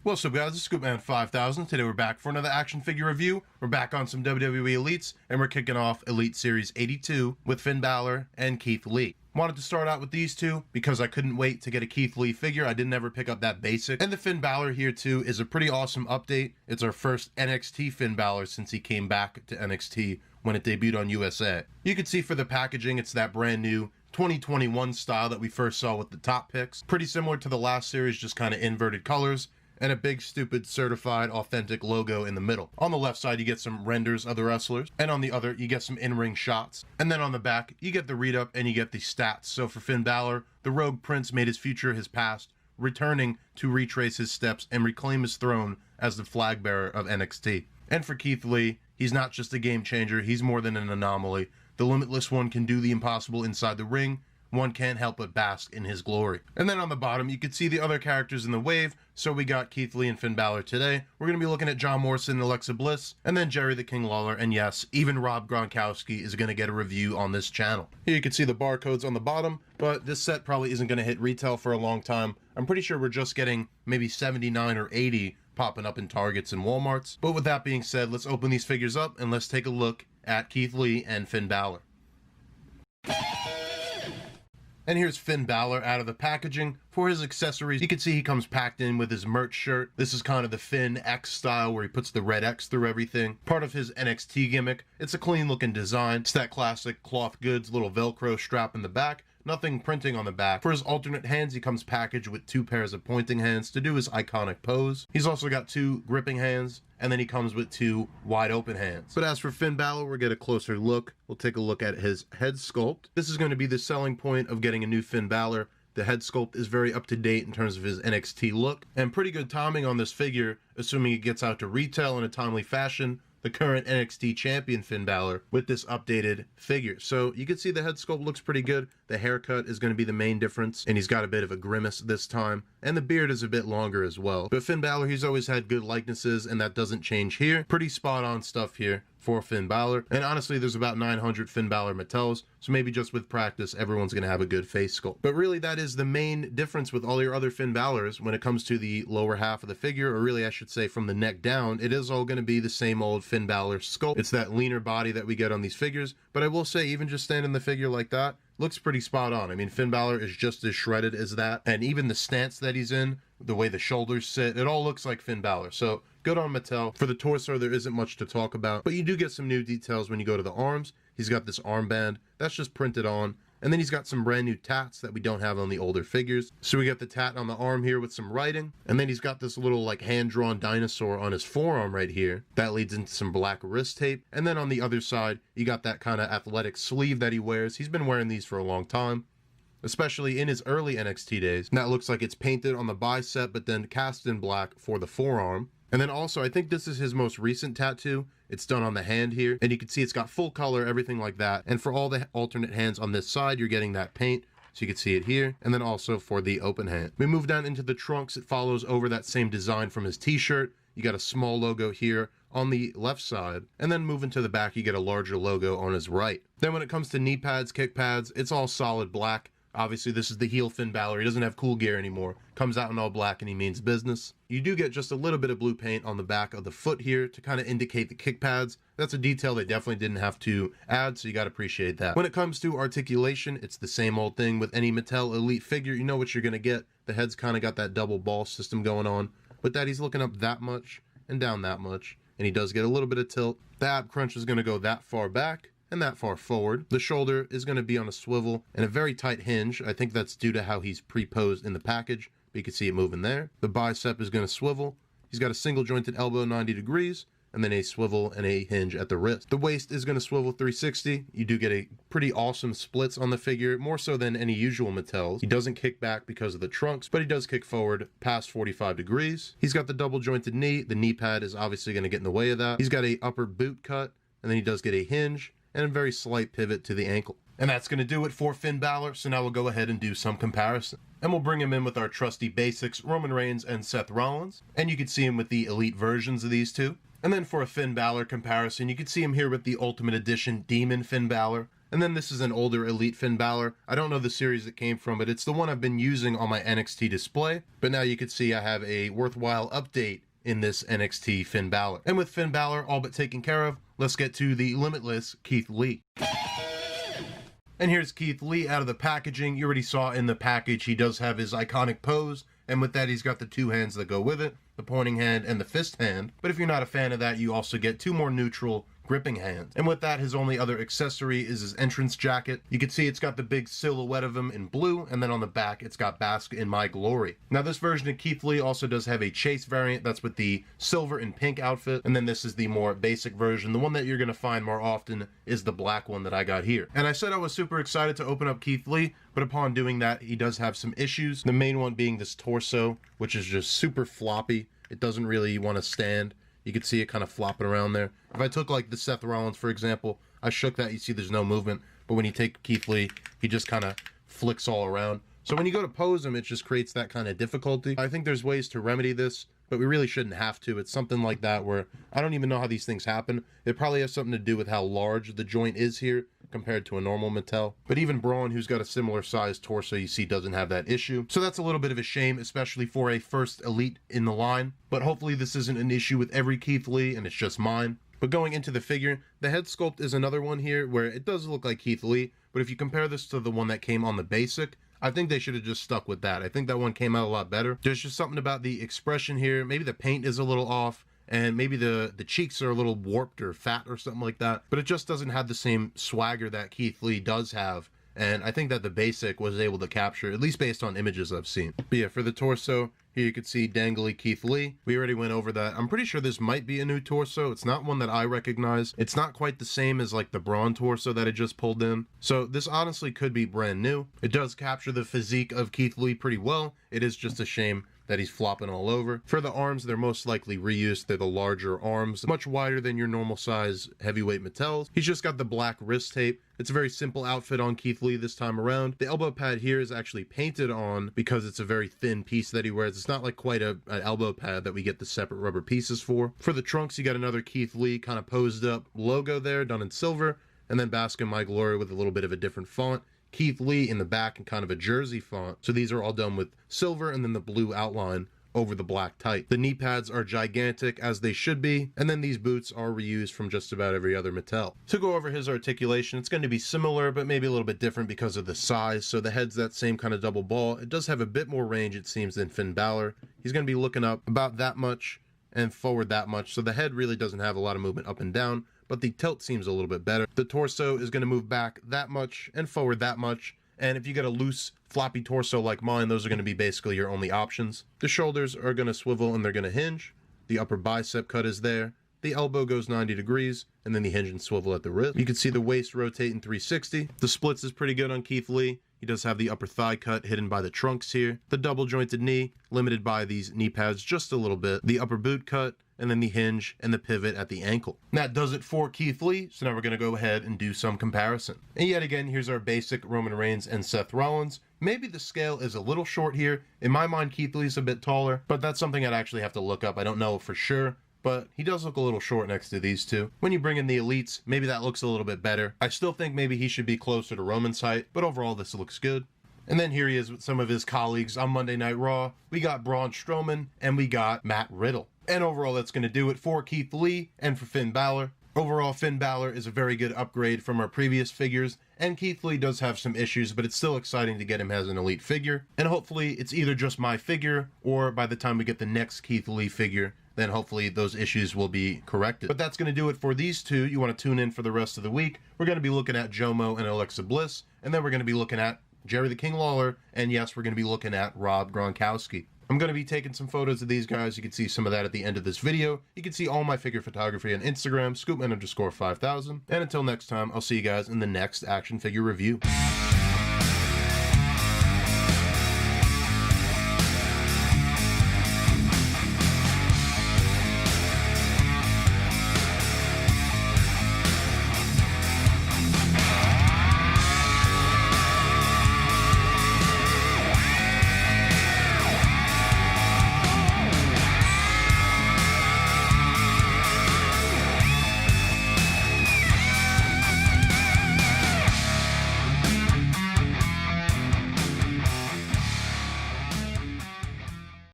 What's up, guys? This is Scoopman 5000. Today we're back for another action figure review. We're back on some WWE Elites, and we're kicking off Elite Series 82 with Finn Balor and Keith Lee. Wanted to start out with these two because I couldn't wait to get a Keith Lee figure. I didn't ever pick up that basic. And the Finn Balor here too is a pretty awesome update. It's our first NXT Finn Balor since he came back to NXT when it debuted on USA. You can see for the packaging, it's that brand new 2021 style that we first saw with the top picks. Pretty similar to the last series, just kind of inverted colors and a big stupid certified authentic logo in the middle. On the left side you get some renders of the wrestlers, and on the other you get some in-ring shots, and then on the back you get the read-up and you get the stats. So for Finn Balor, the Rogue Prince made his future his past, returning to retrace his steps and reclaim his throne as the flag bearer of NXT. And for Keith Lee, he's not just a game changer, he's more than an anomaly. The Limitless One can do the impossible inside the ring. One can't help but bask in his glory. And then on the bottom, you can see the other characters in the wave. So we got Keith Lee and Finn Balor today. We're going to be looking at John Morrison and Alexa Bliss, and then Jerry The King Lawler, and yes, even Rob Gronkowski is going to get a review on this channel. Here you can see the barcodes on the bottom, but this set probably isn't going to hit retail for a long time. I'm pretty sure we're just getting maybe 79 or 80 popping up in Targets and Walmarts. But with that being said, let's open these figures up and let's take a look at Keith Lee and Finn Balor. And here's Finn Balor out of the packaging. For his accessories, you can see he comes packed in with his merch shirt. This is kind of the Finn X style where he puts the red X through everything. Part of his NXT gimmick. It's a clean looking design. It's that classic cloth goods little Velcro strap in the back. Nothing printing on the back. For his alternate hands, he comes packaged with two pairs of pointing hands to do his iconic pose. He's also got two gripping hands, and then he comes with two wide open hands. But as for Finn Balor, we'll get a closer look. We'll take a look at his head sculpt. This is going to be the selling point of getting a new Finn Balor. The head sculpt is very up to date in terms of his NXT look, and pretty good timing on this figure, assuming it gets out to retail in a timely fashion. The current NXT champion Finn Balor with this updated figure. So you can see the head sculpt looks pretty good. The haircut is going to be the main difference, and he's got a bit of a grimace this time, and the beard is a bit longer as well. But Finn Balor, he's always had good likenesses, and that doesn't change here. Pretty spot on stuff here for Finn Balor. And honestly, there's about 900 Finn Balor Mattels, so maybe just with practice, everyone's going to have a good face sculpt. But really, that is the main difference with all your other Finn Balors when it comes to the lower half of the figure, or really I should say from the neck down. It is all going to be the same old Finn Balor sculpt. It's that leaner body that we get on these figures, but I will say, even just standing the figure like that, looks pretty spot on. I mean, Finn Balor is just as shredded as that, and even the stance that he's in, the way the shoulders sit, it all looks like Finn Balor. So good on Mattel. For the torso, there isn't much to talk about, but you do get some new details when you go to the arms. He's got this armband that's just printed on, and then he's got some brand new tats that we don't have on the older figures. So we got the tat on the arm here with some writing, and then he's got this little like hand-drawn dinosaur on his forearm right here. That leads into some black wrist tape, and then on the other side, you got that kind of athletic sleeve that he wears. He's been wearing these for a long time, especially in his early NXT days. And that looks like it's painted on the bicep, but then cast in black for the forearm. And then also, I think this is his most recent tattoo. It's done on the hand here, and you can see it's got full color, everything like that. And for all the alternate hands on this side, you're getting that paint, so you can see it here. And then also for the open hand. We move down into the trunks. It follows over that same design from his t-shirt. You got a small logo here on the left side, and then moving to the back, you get a larger logo on his right. Then when it comes to knee pads, kick pads, it's all solid black. Obviously, this is the heel Finn Balor. He doesn't have cool gear anymore. Comes out in all black and he means business. You do get just a little bit of blue paint on the back of the foot here to kind of indicate the kick pads. That's a detail they definitely didn't have to add, so you got to appreciate that. When it comes to articulation, it's the same old thing with any Mattel Elite figure. You know what you're going to get. The head's kind of got that double ball system going on. With that, he's looking up that much and down that much, and he does get a little bit of tilt. The ab crunch is going to go that far back and that far forward. The shoulder is going to be on a swivel and a very tight hinge. I think that's due to how he's pre-posed in the package, but you can see it moving there. The bicep is going to swivel. He's got a single jointed elbow 90 degrees, and then a swivel and a hinge at the wrist. The waist is going to swivel 360. You do get a pretty awesome splits on the figure, more so than any usual Mattels. He doesn't kick back because of the trunks, but he does kick forward past 45 degrees. He's got the double jointed knee. The knee pad is obviously going to get in the way of that. He's got a upper boot cut, and then he does get a hinge and a very slight pivot to the ankle. And that's going to do it for Finn Balor, so now we'll go ahead and do some comparison. And we'll bring him in with our trusty basics, Roman Reigns and Seth Rollins. And you can see him with the Elite versions of these two. And then for a Finn Balor comparison, you can see him here with the Ultimate Edition Demon Finn Balor. And then this is an older Elite Finn Balor. I don't know the series it came from, but it's the one I've been using on my NXT display. But now you can see I have a worthwhile update in this NXT Finn Balor. And with Finn Balor all but taken care of, let's get to the limitless Keith Lee. And here's Keith Lee out of the packaging. You already saw in the package he does have his iconic pose, and with that he's got the two hands that go with it, the pointing hand and the fist hand. But if you're not a fan of that, you also get two more neutral gripping hands. And with that, his only other accessory is his entrance jacket. You can see it's got the big silhouette of him in blue, and then on the back it's got "Bask in My Glory." Now this version of Keith Lee also does have a chase variant, that's with the silver and pink outfit, and then this is the more basic version. The one that you're going to find more often is the black one that I got here. And I said I was super excited to open up Keith Lee, but upon doing that he does have some issues. The main one being this torso, which is just super floppy. It doesn't really want to stand. You can see it kind of flopping around there. If I took like the Seth Rollins, for example, I shook that, you see there's no movement. But when you take Keith Lee, he just kind of flicks all around. So when you go to pose him, it just creates that kind of difficulty. I think there's ways to remedy this, but we really shouldn't have to. It's something like that where I don't even know how these things happen. It probably has something to do with how large the joint is here compared to a normal Mattel. But even Braun, who's got a similar sized torso, you see doesn't have that issue. So that's a little bit of a shame, especially for a first Elite in the line. But hopefully this isn't an issue with every Keith Lee and it's just mine. But going into the figure, the head sculpt is another one here where it does look like Keith Lee. But if you compare this to the one that came on the basic, I think they should have just stuck with that. I think that one came out a lot better. There's just something about the expression here. Maybe the paint is a little off, and maybe the cheeks are a little warped or fat or something like that. But it just doesn't have the same swagger that Keith Lee does have. And I think that the basic was able to capture, at least based on images I've seen. But yeah, for the torso, here you can see dangly Keith Lee. We already went over that. I'm pretty sure this might be a new torso. It's not one that I recognize. It's not quite the same as like the Braun torso that I just pulled in. So this honestly could be brand new. It does capture the physique of Keith Lee pretty well. It is just a shame that he's flopping all over. For the arms, they're most likely reused. They're the larger arms, much wider than your normal size heavyweight Mattels. He's just got the black wrist tape. It's a very simple outfit on Keith Lee this time around. The elbow pad here is actually painted on because it's a very thin piece that he wears. It's not like quite an elbow pad that we get the separate rubber pieces for. For the trunks, you got another Keith Lee kind of posed up logo there done in silver, and then "Bask in My Glory" with a little bit of a different font. Keith Lee in the back in kind of a jersey font. So these are all done with silver and then the blue outline over the black tight. The knee pads are gigantic, as they should be, and then these boots are reused from just about every other Mattel. To go over his articulation, it's going to be similar, but maybe a little bit different because of the size. So the head's that same kind of double ball. It does have a bit more range, it seems, than Finn Balor. He's going to be looking up about that much and forward that much, so the head really doesn't have a lot of movement up and down, but the tilt seems a little bit better. The torso is going to move back that much and forward that much, and if you get a loose, floppy torso like mine, those are going to be basically your only options. The shoulders are going to swivel and they're going to hinge. The upper bicep cut is there. The elbow goes 90 degrees, and then the hinge and swivel at the wrist. You can see the waist rotate in 360. The splits is pretty good on Keith Lee. He does have the upper thigh cut hidden by the trunks here. The double jointed knee, limited by these knee pads just a little bit. The upper boot cut, and then the hinge and the pivot at the ankle. And that does it for Keith Lee, so now we're going to go ahead and do some comparison. And yet again, here's our basic Roman Reigns and Seth Rollins. Maybe the scale is a little short here. In my mind, Keith Lee's a bit taller, but that's something I'd actually have to look up. I don't know for sure, but he does look a little short next to these two. When you bring in the Elites, maybe that looks a little bit better. I still think maybe he should be closer to Roman's height, but overall this looks good. And then here he is with some of his colleagues on Monday Night Raw. We got Braun Strowman and we got Matt Riddle. And overall, that's going to do it for Keith Lee and for Finn Balor. Overall, Finn Balor is a very good upgrade from our previous figures, and Keith Lee does have some issues, but it's still exciting to get him as an Elite figure. And hopefully, it's either just my figure, or by the time we get the next Keith Lee figure, then hopefully those issues will be corrected. But that's going to do it for these two. You want to tune in for the rest of the week. We're going to be looking at Jomo and Alexa Bliss, and then we're going to be looking at Jerry the King Lawler, and yes, we're going to be looking at Rob Gronkowski. I'm going to be taking some photos of these guys. You can see some of that at the end of this video. You can see all my figure photography on Instagram, scoopman_5000. And until next time, I'll see you guys in the next action figure review.